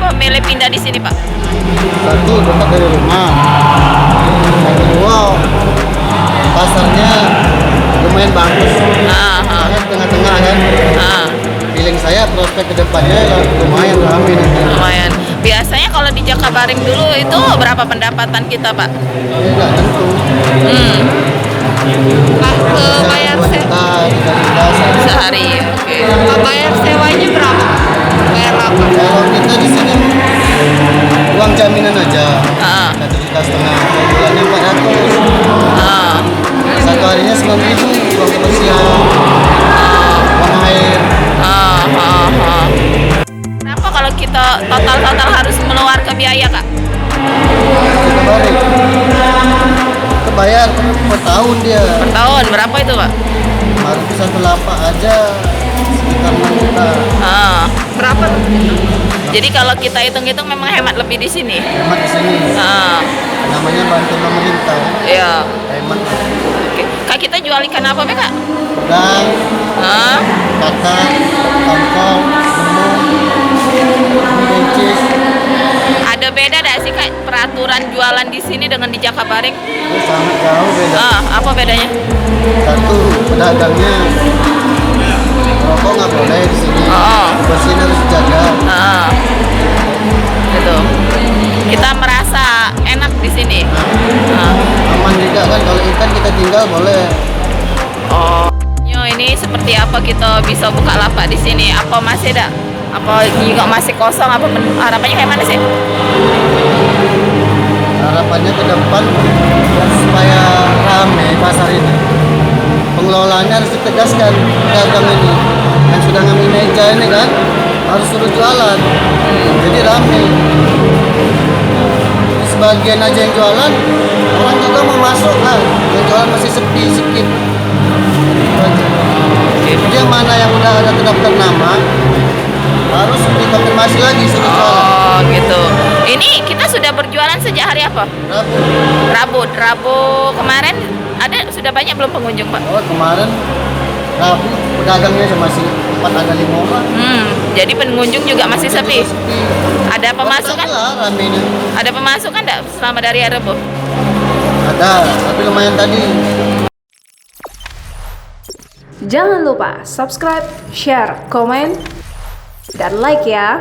kenapa milih pindah di sini, Pak? Satu, dekat dari rumah. Yang kedua, pasarnya lumayan bagus. Soalnya tengah-tengah kan. Feeling saya prospek kedepannya lumayan ramai nanti. Lumayan. Biasanya kalau di Jakabaring dulu itu berapa pendapatan kita, Pak? Ya nggak tentu. Bayar Kita Sehari. Oke. bayar sewanya berapa? Bayar apa? kalau kita di sini uang jaminan aja. Ah. 1,5 juta. Bulannya 400. Ah. Satu harinya 9.000 uang kebersihan, uang air. Kenapa kalau kita total harus mengeluarkan biaya, Kak? Kita balik. Kita bayar per tahun dia. Per tahun berapa itu, Pak? Kemarin itu satu lapak aja sekitar 6 juta. Berapa? Jadi kalau kita hitung-hitung memang hemat lebih di sini. Hemat di sini. Namanya bantu pemerintah. Iya. Hemat. Oke. Kak, kita jual ikan apa, Kak? Udang, kakak, tongkol, lembu, buncis. Ada beda dah sih, Kak, peraturan jualan di sini dengan di Jakabaring? Itu sangat jauh beda. Apa bedanya? Satu, pedagangnya rokok nggak boleh di sini. Bersih harus dijaga. Gitu. Kita merasa enak di sini. Aman juga kan, kalau ikan kita tinggal boleh. Ini seperti apa kita bisa buka lapak di sini? Apa masih ada? Apa juga masih kosong? Apa harapannya kayak mana sih? Harapannya ke depan supaya ramai pasar ini. Pengelolanya harus ditegaskan, pedagang ini yang sudah ngambil meja ini kan harus suruh jualan. Jadi ramai. Sebagian aja yang jualan, orang juga mau masuk kan. Yang jualan masih sepi sedikit. Jadi yang mana yang udah ada terdaftar nama harus dikonfirmasi lagi suruh jualan. Gitu. Ini kita sudah berjualan sejak hari apa? Rabu kemarin ada sudah banyak belum pengunjung, Pak? Kemarin Rabu pedagangnya masih 4 ada 5 orang. Jadi pengunjung juga masih sepi. Ada pemasukan? Ramenya. Ada pemasukan enggak selama dari hari Rabu? Ada, tapi lumayan tadi. Jangan lupa subscribe, share, komen, dan like ya.